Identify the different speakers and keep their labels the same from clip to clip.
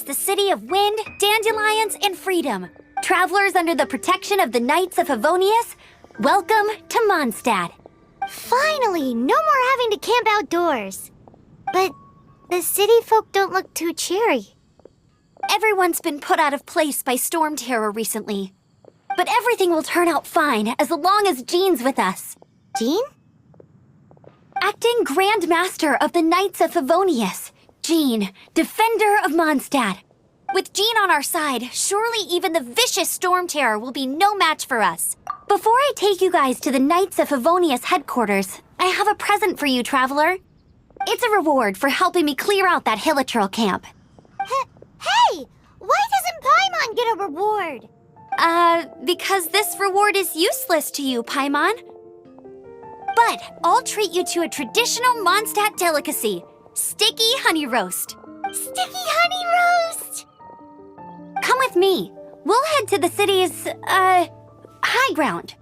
Speaker 1: the city of wind, dandelions, and freedom. Travelers under the protection of the Knights of Favonius, welcome to Mondstadt.
Speaker 2: Finally, no more having to camp outdoors. But the city folk don't look too cheery.
Speaker 1: Everyone's been put out of place by storm terror recently. But everything will turn out fine as long as Jean's with us.
Speaker 2: Jean?
Speaker 1: Acting Grand Master of the Knights of Favonius, Jean, Defender of Mondstadt. With Jean on our side, surely even the vicious storm terror will be no match for us. Before I take you guys to the Knights of Favonius headquarters, I have a present for you, Traveler. It's a reward for helping me clear out that Hilichurl camp.
Speaker 2: Hey! Why doesn't Paimon get a reward?
Speaker 1: Because this reward is useless to you, Paimon. But I'll treat you to a traditional Mondstadt delicacy, sticky honey roast.
Speaker 2: Sticky honey roast!
Speaker 1: Come with me. We'll head to the city's, high ground.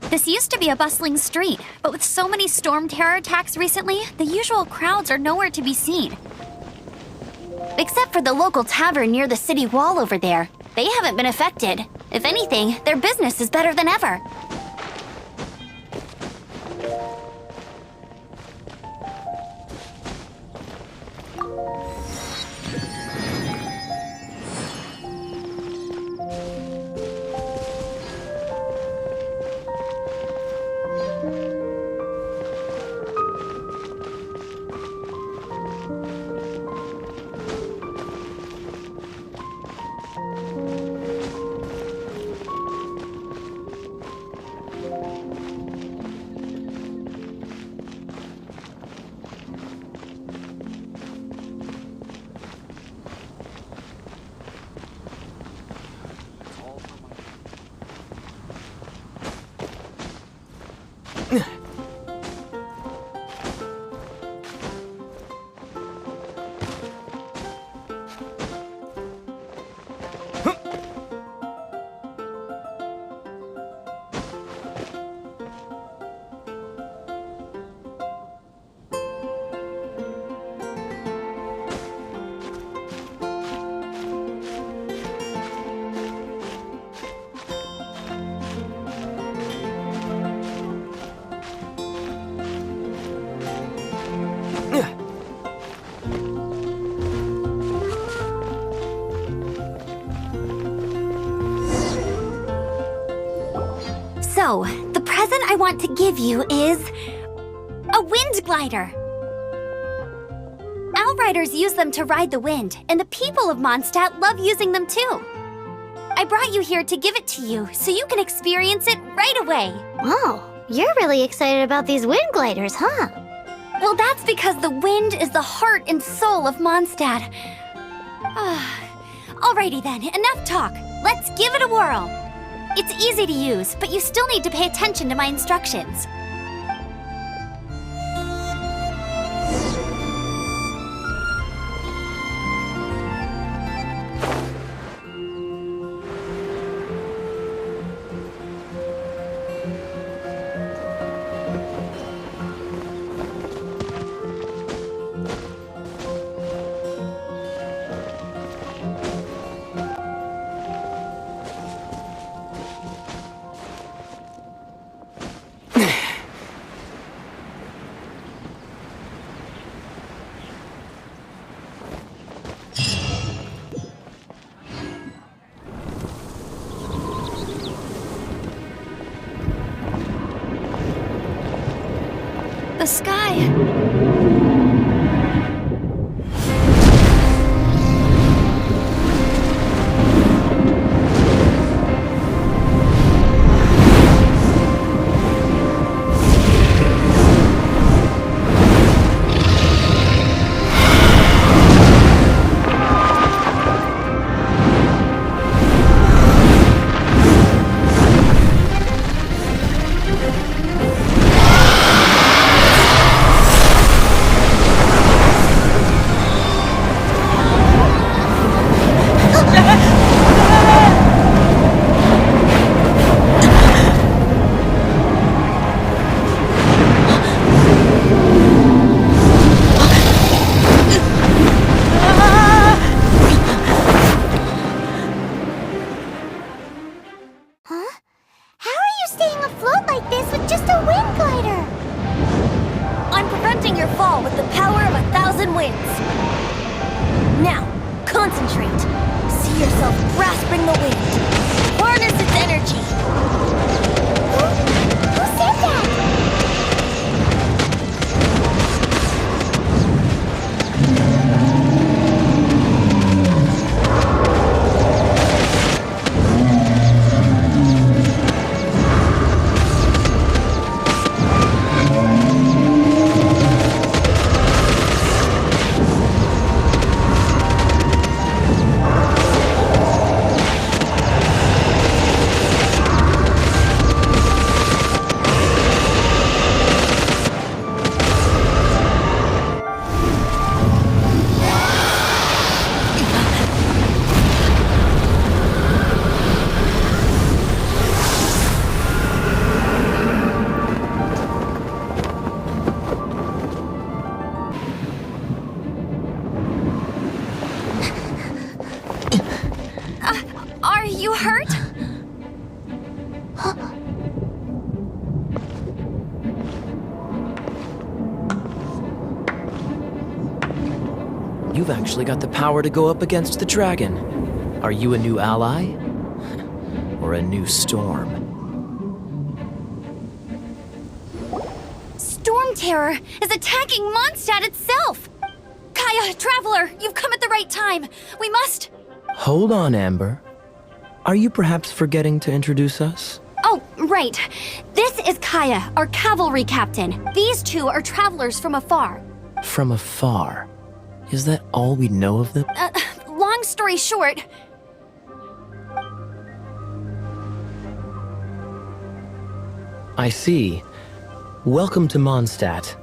Speaker 1: This used to be a bustling street, but with so many storm terror attacks recently, the usual crowds are nowhere to be seen. Except for the local tavern near the city wall over there. They haven't been affected. If anything, their business is better than ever. So, the present I want to give you is a wind glider. Outriders use them to ride the wind, and the people of Mondstadt love using them too. I brought you here to give it to you, so you can experience it right away.
Speaker 2: Oh, you're really excited about these wind gliders, huh?
Speaker 1: Well, that's because the wind is the heart and soul of Mondstadt. Alrighty then, enough talk. Let's give it a whirl. It's easy to use, but you still need to pay attention to my instructions. The sky...
Speaker 2: chance. Now, concentrate. See yourself grasping the wind. Harness its energy. Who said that?
Speaker 1: Are you hurt?
Speaker 3: You've actually got the power to go up against the dragon. Are you a new ally? Or a new storm?
Speaker 1: Storm Terror is attacking Mondstadt itself! Kaya, Traveler, you've come at the right time. We must...
Speaker 3: Hold on, Amber. Are you perhaps forgetting to introduce us?
Speaker 1: Oh, right. This is Kaya, our cavalry captain. These two are travelers from afar.
Speaker 3: From afar. Is that all we know of them?
Speaker 1: Long story short...
Speaker 3: I see. Welcome to Mondstadt.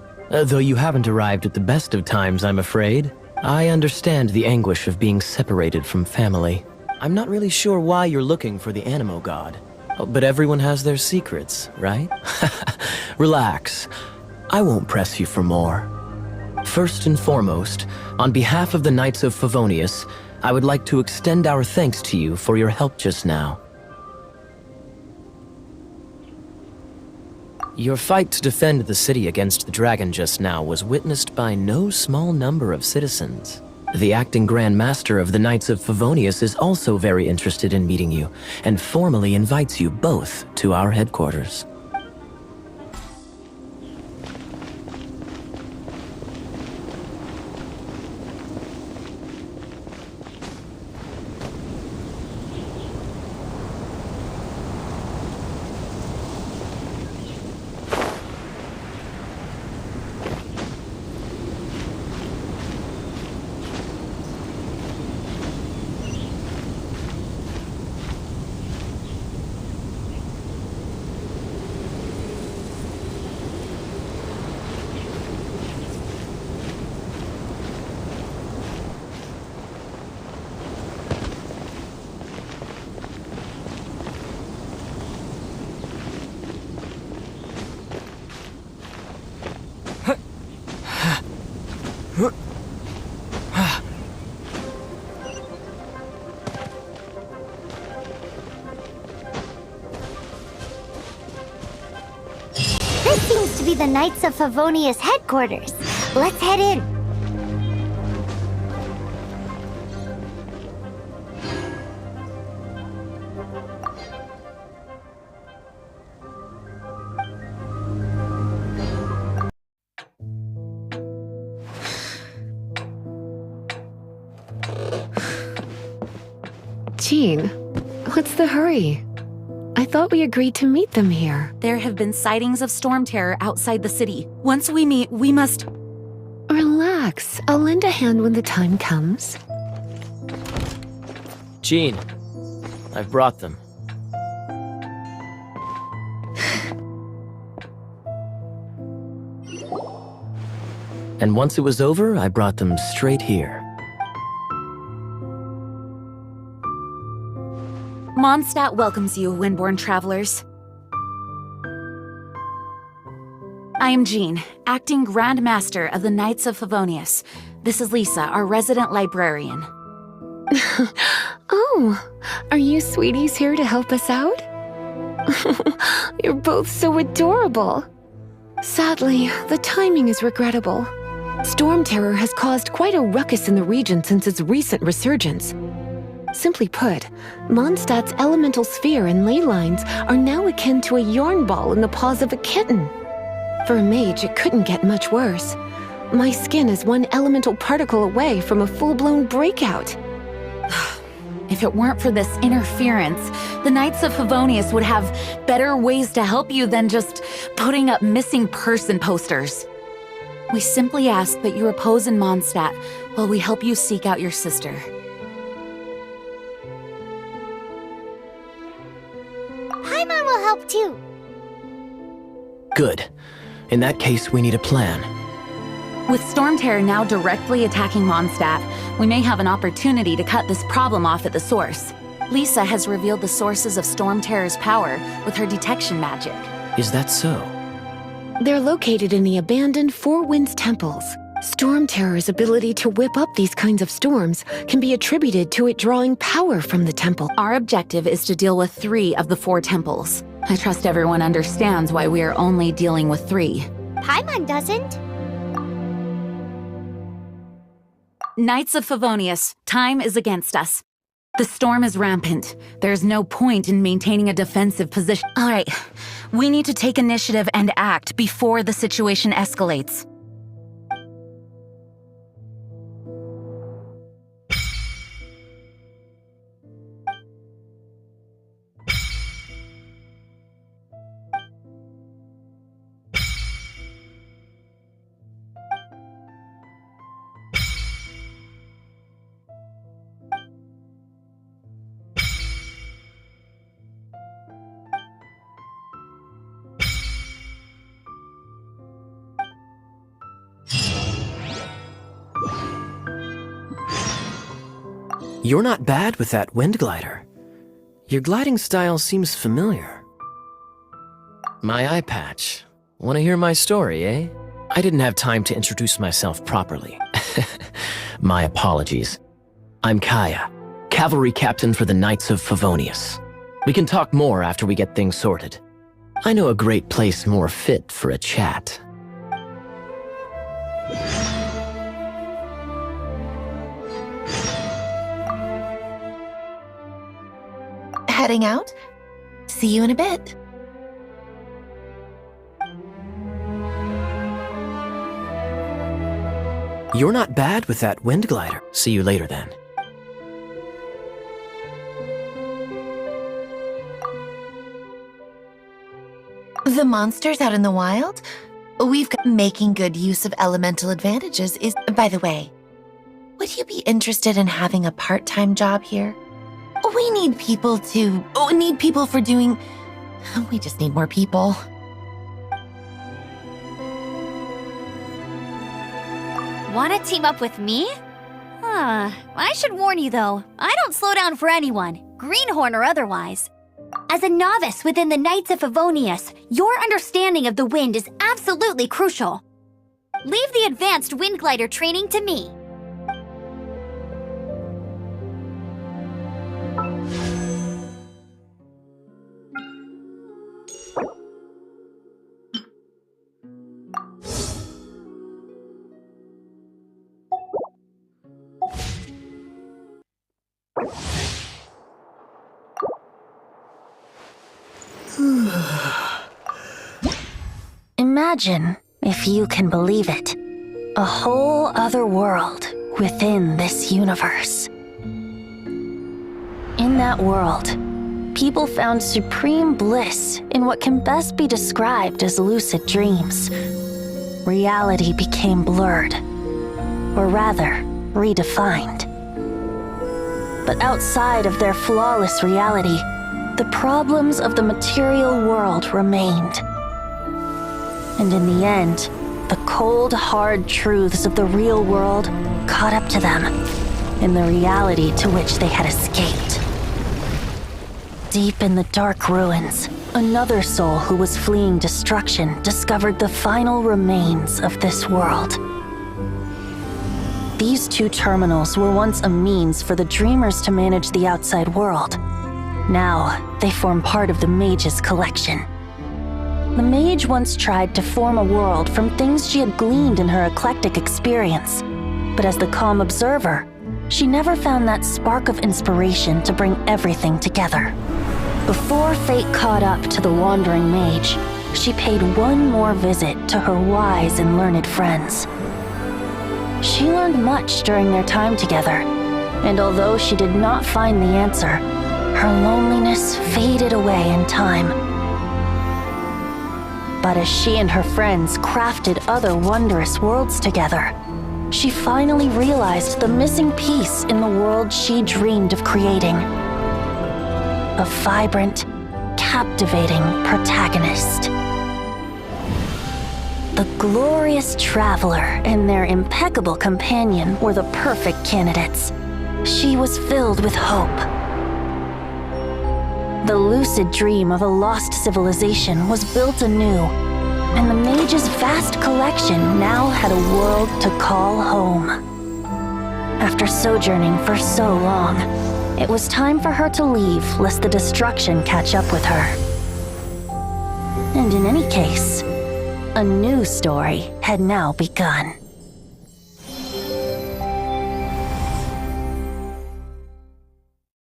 Speaker 3: Though you haven't arrived at the best of times, I'm afraid. I understand the anguish of being separated from family. I'm not really sure why you're looking for the Anemo god. But everyone has their secrets, right? Relax. I won't press you for more. First and foremost, on behalf of the Knights of Favonius, I would like to extend our thanks to you for your help just now. Your fight to defend the city against the dragon just now was witnessed by no small number of citizens. The acting Grand Master of the Knights of Favonius is also very interested in meeting you, and formally invites you both to our headquarters.
Speaker 2: This seems to be the Knights of Favonius headquarters. Let's head in.
Speaker 4: Jean, what's the hurry? I thought we agreed to meet them here.
Speaker 5: There have been sightings of storm terror outside the city. Once we meet, we must...
Speaker 4: Relax. I'll lend a hand when the time comes.
Speaker 3: Jean, I've brought them. And once it was over, I brought them straight here.
Speaker 5: Mondstadt welcomes you, Windborn travelers. I am Jean, acting Grand Master of the Knights of Favonius. This is Lisa, our resident librarian.
Speaker 4: Oh, are you sweeties here to help us out? You're both so adorable. Sadly, the timing is regrettable. Storm Terror has caused quite a ruckus in the region since its recent resurgence. Simply put, Mondstadt's elemental sphere and ley lines are now akin to a yarn ball in the paws of a kitten. For a mage, it couldn't get much worse. My skin is one elemental particle away from a full-blown breakout.
Speaker 5: If it weren't for this interference, the Knights of Favonius would have better ways to help you than just putting up missing person posters. We simply ask that you repose in Mondstadt while we help you seek out your sister.
Speaker 2: Paimon will help too.
Speaker 3: Good. In that case, we need a plan.
Speaker 5: With Storm Terror now directly attacking Mondstadt, we may have an opportunity to cut this problem off at the source. Lisa has revealed the sources of Storm Terror's power with her detection magic.
Speaker 3: Is that so?
Speaker 4: They're located in the abandoned Four Winds temples. Storm Terror's ability to whip up these kinds of storms can be attributed to it drawing power from the temple.
Speaker 5: Our objective is to deal with 3 of the 4 temples. I trust everyone understands why we are only dealing with 3.
Speaker 2: Paimon doesn't.
Speaker 5: Knights of Favonius, time is against us. The storm is rampant. There's no point in maintaining a defensive position. All right, we need to take initiative and act before the situation escalates.
Speaker 3: You're not bad with that wind glider. Your gliding style seems familiar. My eye patch. Want to hear my story, eh? I didn't have time to introduce myself properly. My apologies. I'm Kaya, cavalry captain for the Knights of Favonius. We can talk more after we get things sorted. I know a great place more fit for a chat.
Speaker 6: Heading out? See you in a bit.
Speaker 3: You're not bad with that wind glider. See you later then.
Speaker 6: The monsters out in the wild? We've got making good use of elemental advantages is, by the way, would you be interested in having a part-time job here? We need people for doing... We just need more people.
Speaker 1: Wanna team up with me? I should warn you though, I don't slow down for anyone, greenhorn or otherwise. As a novice within the Knights of Favonius, your understanding of the wind is absolutely crucial. Leave the advanced wind glider training to me.
Speaker 2: Imagine, if you can believe it, a whole other world within this universe. In that world, people found supreme bliss in what can best be described as lucid dreams. Reality became blurred, or rather, redefined. But outside of their flawless reality, the problems of the material world remained. And in the end, the cold, hard truths of the real world caught up to them in the reality to which they had escaped. Deep in the dark ruins, another soul who was fleeing destruction discovered the final remains of this world. These 2 terminals were once a means for the dreamers to manage the outside world. Now, they form part of the mage's collection. The mage once tried to form a world from things she had gleaned in her eclectic experience. But as the calm observer, she never found that spark of inspiration to bring everything together. Before fate caught up to the wandering mage, she paid one more visit to her wise and learned friends. She learned much during their time together, and although she did not find the answer, her loneliness faded away in time. But as she and her friends crafted other wondrous worlds together, she finally realized the missing piece in the world she dreamed of creating. A vibrant, captivating protagonist. The glorious traveler and their impeccable companion were the perfect candidates. She was filled with hope. The lucid dream of a lost civilization was built anew, and the mage's vast collection now had a world to call home. After sojourning for so long, it was time for her to leave lest the destruction catch up with her. And in any case, a new story had now begun.